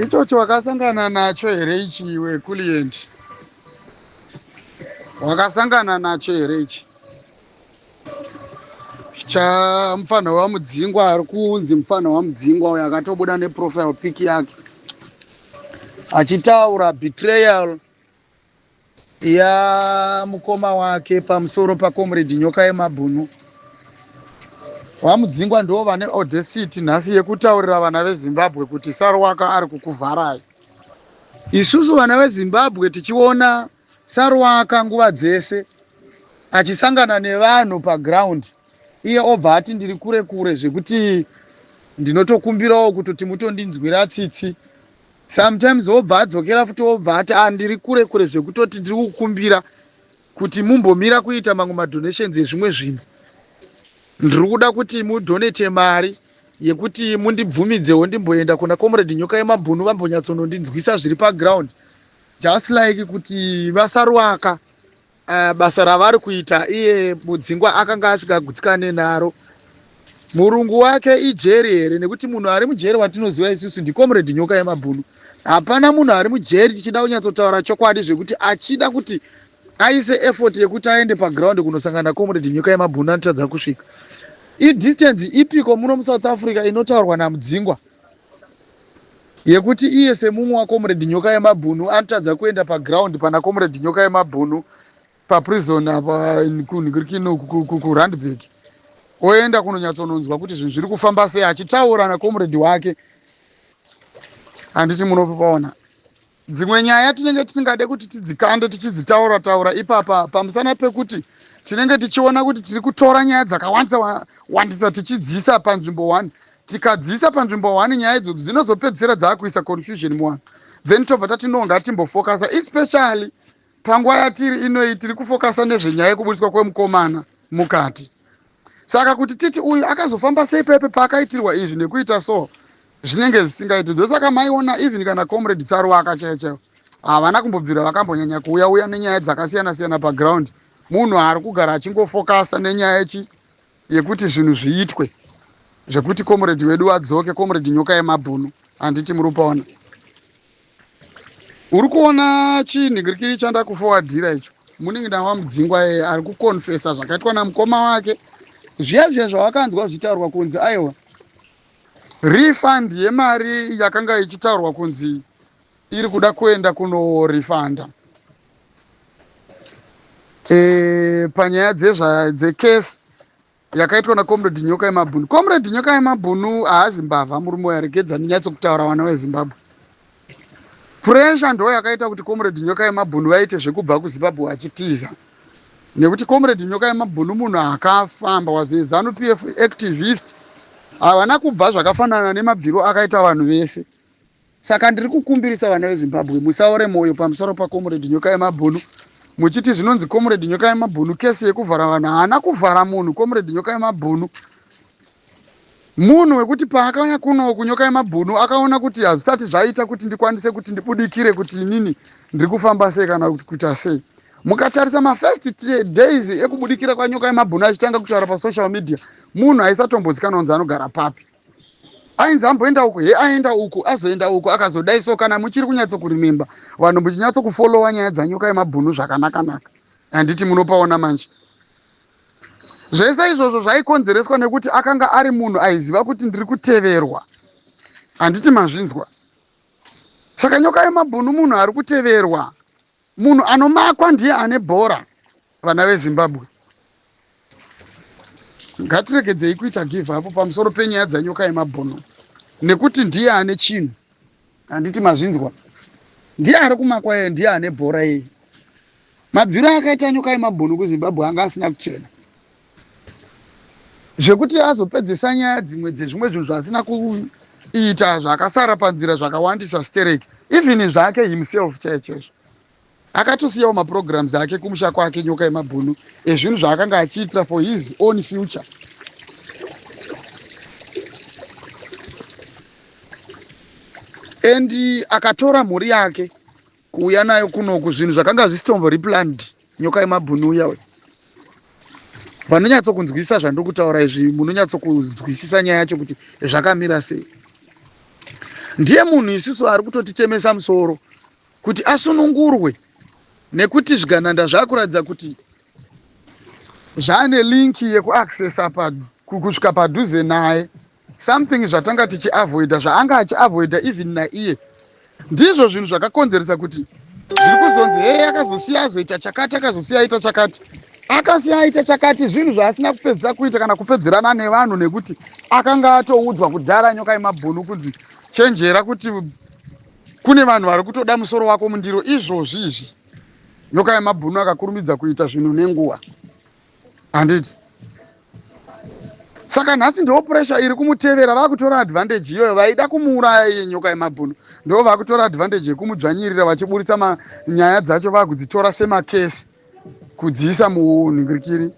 ichocho wakasangana nacho here ichi wekuliendi? Wakasangana nacho here ichi cha mufana wamudzingwa ari kunzi mufana wamudzingwa uyo akatobuda neprofile pic yake achitaura betrayal yamukoma wake pamusoro pacomrade nyoka yemabhunu. Wamudzingwa ndo vane audacity nhasi yekutaurira vana vezimbabwe kuti Saruwaka ari kukuvharai. Isusu vana vezimbabwe tichiona Saruwaka nguva dzese achisangana nevanhu paground, iye obva ati ndiri kure kure zvekuti ndinotokumbirawo kutoti mutondinzwira tsitsi. Sometimes obva adzokera futi obva ati ndiri kure kure zvekutoti ndiri kukumbira kuti mumbomira kuita mamwe madonations ezvimwe zvinhu. Ndiri kuda kuti mudonate mari yekuti mundibvumidzewo ndimboenda kuna comrade nyoka yemabhunu vambonyatsonondinzwisa zviri paground, just like kuti vasaruwaka basa ravari kuita iye mudzingwa akanga asingagutsikane naro. Murungu wake ijeri here, nekuti munhu ari mujeri watinoziva isusu ndicomrade nyoka yemabhunu. Hapana munhu ari mujeri tichida kunyatsotaura chokwadi zvekuti achida kuti aise effort yekuti aende paground kunosangana comrade nyoka yemabhunu anotadza kusvika. Idistance ipiko muno muSouth Africa inotaurwa namudzingwa yekuti iye semumwe wacomrade nyoka yemabhunu anotadza kuenda paground pana comrade nyoka yemabhunu paprison apa kuRandburg, oenda kunonyatsononzwa kuti zvinhu zviri kufamba sei, achitaura nacomrade wake. Handiti munopaona dzimwe nyaya tinenge tisingade kuti tidzikande tichidzitaura taura ipapa pamusana pekuti tinenge tichiona kuti tiri kutora nyaya dzakawandisa tichidzisa panzvimbo 1. Tikadzisa panzvimbo 1 nyaya idzodzo dzinozopedzisira dzakuisa confusion muvanhu, then tobva tatinonga timbofokasa, especially panguva yatiri inoi tiri kufokasa nezvenyaya yekubudiswa kwemukomana mukati. Saka kuti titi uyu akazofamba sei pepe paakaitirwa izvi nekuita so zvinenge zvisingaiti. Ndosaka maiona even kana comrade Saruwaka chaiwo havana kumbobvira vakambonyanya kuuya nenyaya dzakasiyana siyana paground. Munhu ari kugara achingofokasa nenyaya yekuti zvinhu zviitwe zvekuti comrade wedu adzoke, comrade nyoka yemabhunu. Handiti muri kupaona? Uri kuona chinhingirikiri chanda kufowadhira icho, munin'ina wamudzingwa yeye ari kukonfesa zvakaitwa namukoma wake, zviya zviya zvawakanzwa zvichitaurwa kunzi aiwa refund yemari yakanga ichitaurwa kunzi iri kuda kuenda kunorifanda panyaya dzekesi yakaitwa nacomrade nyoka yemabhunu. Comrade nyoka yemabhunu haazi mbavha murume yaregedza ninyatsokutaura vana vezimbabwe. Pressure ndo yakaita kuti comrade nyoka yemabhunu vaite zvekubva kuZimbabwe achitiza, nekuti comrade nyoka yemabhunu munhu akafamba, was a ZANU PF activist, havana kubva zvakafanana nemabviro akaita vanhu vese. Saka ndiri kukumbirisa vana veZimbabwe musaore mwoyo pamusoro pacomrade nyoka yemabhunu, muchiti zvinonzi comrade nyoka yemabhunu kesi yekuvhara vanhu. Haana kuvhara munhu comrade nyoka yemabhunu. Munhu wekuti paakauya kuno kunyoka yemabhunu akaona kuti hazvisati zvaita kuti ndikwanise kuti ndibudikire kuti inini ndiri kufamba sei kana kuita sei. Mukatarisa mafirst days ekubudikira kwanyoka yemabhunu achitanga kutaura pasocial media, munhu aisatombozikana kunzi anogara papi. Ainzi amboenda uku, aenda uku, azoenda uku, akazodai. So kana muchiri kunyatsokurimemba vanhu muchinyatsokufollowa nyaya dzanyoka yemabhunu zvakanaka-naka, handiti munopaona manje. Zvese izvozvo zvaikonzereswa nekuti akanga ari munhu aiziva kuti ndiri kuteverwa, handiti mazvinzwa. Saka nyoka yemabhunu munhu ari kuteverwa, munhu anomakwa ndiye ane bhora. Vana veZimbabwe ngatiregedzei kuita give up pamusoro penyaya dzanyoka yemabhunu, nekuti ndiye ane chinhu, handiti mazvinzwa. Ndiye ari kumakwa yeye, ndiye ane bhora yeye. Mabviro akaita nyoka yemabhunu kuZimbabwe anga asina kuchena, zvekuti azopedzesa nyaya dzimwe dzezvimwe zvinhu zvaasina kuita zvakasara panzira zvakawandisa stereki. Even zvake himself chaizvo akatosiyawo maprograms ake kumusha kwake nyoka yemabhunu ezvinhu zvaakanga achiitira for his own future. And akatora mhuri yake kuuya nayo kunoku, zvinhu zvakanga zvisitombo replanned. Nyoka yemabhunu uya vanonyatsokunzwisisa zvandiri kutaura izvi, munonyatsokunzwisisa nyaya yacho kuti zvakamira sei. ndiye munhu isusu ari kutotitemesa musoro kuti asunungurwe, nekuti zvigananda zvakuratidza kuti zvane linki yekuaccessa kusvika padhuze naye, something zvatanga tichiavoida, zvaanga achiavoida even naiye. Ndizvo zvinhu zvakakonzeresa kuti zviri kuzonzi akazosiya azoita chakati, akazosiya aita chakati. Akasiya aita chakati zvinhu zvaasina kupedzisa kuita kana kupedzerana nevanhu, nekuti akanga atoudzwa kudhara nyoka yemabhunu kunzi chenjera kuti kune vanhu vari kutoda musoro wako mundiro. Izvozvi izvi nyoka yemabhunu akakurumidza kuita zvinhu nenguva, handiti? Saka nhasi ndo pressure iri kumutevera, vakutora advantage iyoyo. Vaida kumuuraya iye nyoka yemabhunu ndo vakutora advantage yekumudzvanyirira, vachiburitsa nyaya dzacho vakudzitora semakesi kudziisa munhingirikiri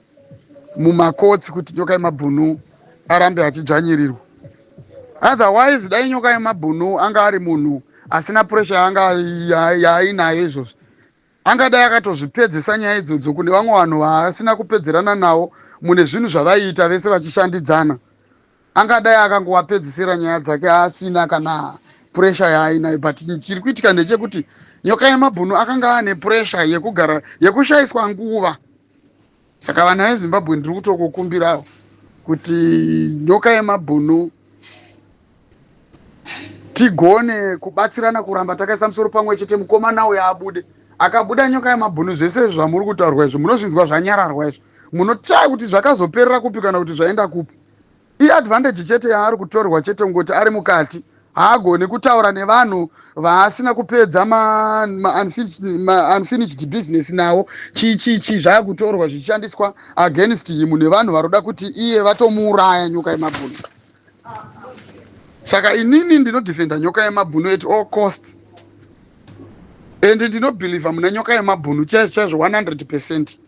mumakotsi kuti nyoka yemabhunu arambe achidzvanyirirwa. Otherwise dai nyoka yemabhunu anga ari munhu asina pressure yaainayo izvozvi, angadai akatozvipedzesa nyaya idzodzo kune vamwe vanhu vaasina kupedzerana navo mune zvinhu zvavaiita vese vachishandidzana. Angadai akangowapedzisira nyaya dzake asina kana pressure yaainayo. But chiri kuitika ndechekuti nyoka yemabhunu akanga ane pressure yekugara, yekushayiswa nguva. Saka vana veZimbabwe ndiri kutokukumbirawo kuti nyoka yemabhunu tigone kubatsirana kuramba takaisa musoro pamwe chete. Mukomana uyo abude, akabuda nyoka yemabhunu, zvese zvamuri kutaurwa izvo munozvinzwa zvanyararwa izvo, munotya kuti zvakazoperera kupi kana kuti zvaenda kupi. Iadvantage chete yaari kutorwa chete ngoti ari mukati, haagoni kutaura nevanhu vaasina kupedza unfinished business nawo. Chichi zvaakutorwa zvichishandiswa against him nevanhu varoda kuti iye vatomuuraya nyoka yemabhunu. Saka inini ndinodefenda nyoka yemabhunu at all costs, and ndinobhilivha muna nyoka yemabhunu chaizvo 100%.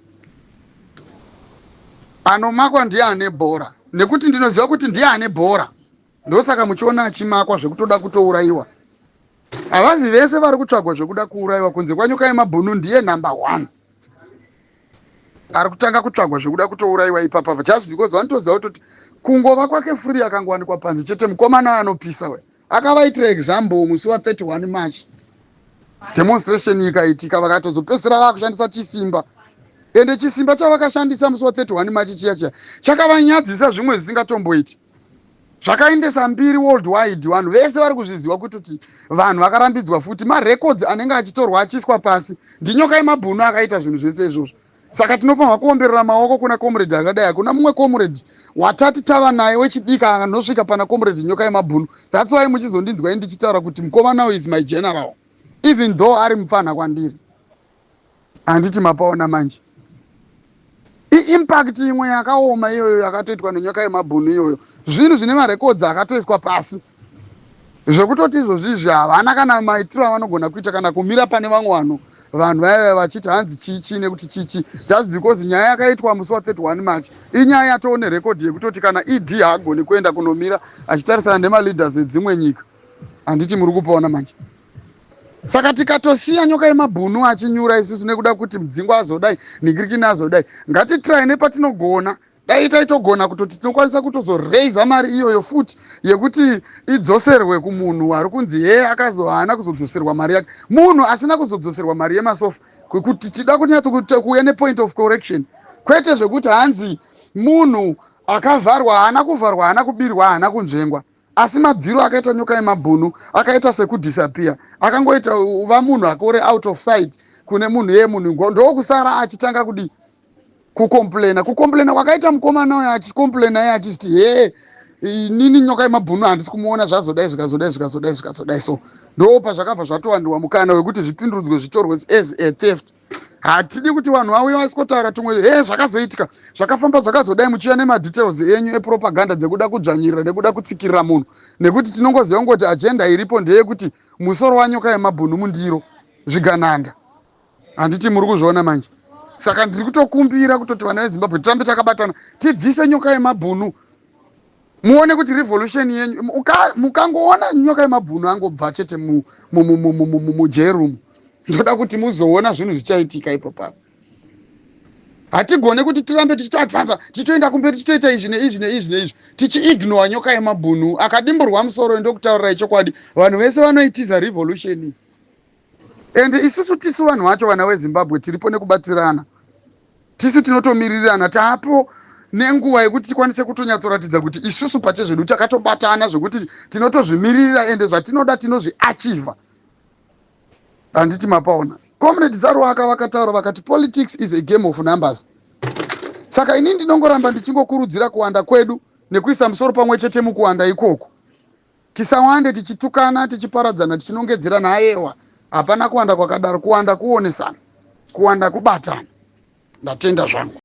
Anomakwa ndiye ane bhora, nekuti ndinoziva kuti ndiye ane bhora, ndosaka muchiona achimakwa zvekutoda kutourayiwa. Havazi vese vari kutsvagwa zvekuda kuurayiwa. Kunze kwanyoka yemabhunu ndiye number 1 ari kutanga kutsvagwa zvekuda kutourayiwa ipapa, just because vanotoziva kuti kungova kwake free akangowanikwa panze chete. Mukomana anopisa we, akavaitira example musi wa31 March, demonstration ikaitika, vakatozopedzisira vakushandisa chisimba. Ende chisimba chavakashandisa musi wa31 March chiya chakavanyadzisa zvimwe zvisingatomboiti. Zvakaendesa mbiri worldwide, vanhu vese vari kuzviziva kuti vanhu vakarambidzwa futi marecords anenge achitorwa achiswa pasi. Ndinyoka yemabhunu akaita zvinhu zvese izvozvo. Saka tinofanirwa kuomberera maoko kuna comrade akadai. Hakuna mumwe comrade watati tava naye wechidika anosvika pana comrade nyoka yemabhunu. That's why muchizondinzwa ndichitaura kuti mukomana is my general, even though ari mufana kwandiri. Handiti mapaona manje. Impact imwe yakaoma iyoyo yakatoitwa nenyoka yemabhunu iyoyo, zvinhu zvine marecords akatoiswa pasi, zvekutoti izvozvizvi havana kana maitiro avanogona kuita kana kumira pane vamwe vanhu vaiva vachiti hanzi chichi nekuti chichi, just because nyaya yakaitwa musi wa31 March inyaya yatoo nerekodhi yekutoti kana ED haagoni kuenda kunomira achitarisana nemaleaders edzimwe nyika. Handiti muri kupaona manje? Saka tikatosiya nyoka yemabhunu achinyura isusu nekuda kuti Mudzingwa azodai, Ningirikini azodai, ngatitrai nepatinogona. Dai taitogona kutoti tinokwanisa kutozoreiza mari iyoyo futi yekuti idzoserwe kumunhu ari kunzi haana kuzodzoserwa mari yake, munhu asina kuzodzoserwa mari yemasofa, kuti tida kunyatsa kuuya nepoint of correction, kwete zvekuti hanzi munhu akavharwa haana kuvharwa, haana kubirwa, haana kunzvengwa. Asi mabviro akaita nyoka yemabhunu akaita sekudisappear, akangoita uva munhu akore out of sight kune munhu ndokusara achitanga kudi kukomplaina kwakaita mukomana uyo achikomplaina iye achiti nini nyoka yemabhunu handisi kumuona zvakazodai so. Ndopa zvakabva zvatowandirwa mukana wekuti zvipindurudzwe zvitorwe as a theft. Hatidi kuti vanhu vauye vasikotaura tumwe zvakazoitika zvakafamba zvakazodai muchiya nemadetails enyu epropaganda dzekuda kudzvanyirira nekuda kutsikirira munhu, nekuti tinongoziva ngoti agenda iripo ndeyekuti musoro wanyoka yemabhunu mundiro zvigananda. Handiti muri kuzviona manje? Saka ndiri kutokumbira kutoti vana veZimbabwe tirambe takabatana, tibvise nyoka yemabhunu, muone kuti revolution yenyu. Mukangoona nyoka yemabhunu angobva chete mujerumu, ndoda kuti muzoona zvinhu zvichaitika ipo papo. Hatigone kuti tirambe tichitoadvanza, tichitoenda kumberi, tichitoita izvi neizvi neizvi neizvi, tichiignore nyoka yemabhunu. Akadimburwa musoro ndokutaurira chokwadi, vanhu vese vanoitiza revolution. Ende isusu tisu vanhu vacho vana veZimbabwe tiripo nekubatsirana. Tisu tinotomirirana, taapo nenguva yekuti tikwanise kutonyatsoratidza kuti isusu pachezvedu takatobatana zvokuti tinotozvimirira ende zvatinoda tinozviachievha. Handiti mapaona. Comrade Saruwaka vakataura vakati politics is a game of numbers. Saka ini ndinongoramba ndichingokurudzira kuwanda kwedu nekuisa musoro pamwe chete mukuwanda ikoko. Tisawande tichitukana, tichiparadzana, tichinongedzerana ayewa. Hapana kuwanda kwakadaro, kuwanda kuonesana, kuwanda kubatana. Ndatenda zvangu.